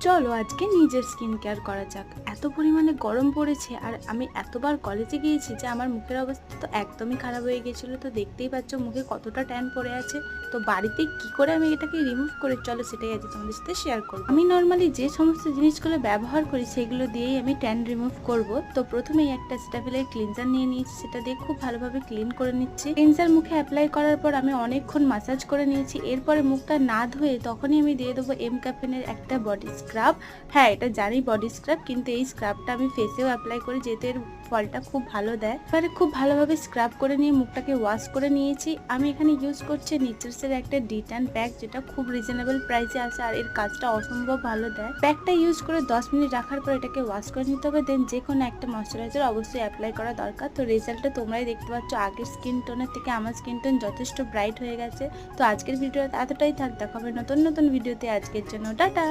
চলো আজকে নিজের স্কিন কেয়ার করা যাক। এত পরিমাণে গরম পড়েছে আর আমি এতবার কলেজে গিয়েছি যে আমার মুখের অবস্থা তো একদমই খারাপ হয়ে গেছিলো। তো দেখতেই পাচ্ছ মুখে কতটা ট্যান পড়ে আছে। তো বাড়িতে কি করে আমি এটাকে রিমুভ করে চলো সেটাই আজ তোমাদের সাথে শেয়ার করবো। আমি নর্মালি যে সমস্ত জিনিসগুলো ব্যবহার করি সেগুলো দিয়েই আমি ট্যান রিমুভ করব। তো প্রথমেই একটা সেটাফিলের ক্লিনজার নিয়ে নিয়েছি, সেটা দিয়ে খুব ভালোভাবে ক্লিন করে নিচ্ছি। ক্লিনজার মুখে অ্যাপ্লাই করার পর আমি অনেকক্ষণ মাসাজ করে নিয়েছি। এরপরে মুখটা না ধুয়ে তখনই আমি দিয়ে দেবো এম ক্যাফিনের একটা বডি স্ক্রাব। হ্যাঁ, এটা জানি বডি স্ক্রাব, কিন্তু এই স্ক্রাবটা আমি ফেসেও অ্যাপ্লাই করি যেহেতু এর ফলটা খুব ভালো দেয়। এবারে খুব ভালোভাবে স্ক্রাব করে নিয়ে মুখটাকে ওয়াশ করে নিয়েছি। আমি এখানে ইউজ করছি নেচার্সের একটা ডিট্যান প্যাক, যেটা খুব রিজনেবল প্রাইসে আছে আর এর কাজটা অসম্ভব ভালো দেয়। প্যাকটা ইউজ করে 10 মিনিট রাখার পর এটাকে ওয়াশ করে নিতে হবে। দেন যে কোনো একটা ময়শ্চারাইজার অবশ্যই অ্যাপ্লাই করা দরকার। তো রেজাল্টটা তোমরাই দেখতে পাচ্ছ, আগের স্কিন টোনের থেকে আমার স্কিন টোন যথেষ্ট ব্রাইট হয়ে গেছে। তো আজকের ভিডিওতে এতটাই থাক, দেখা হবে নতুন নতুন ভিডিওতে। আজকের জন্য টাটা।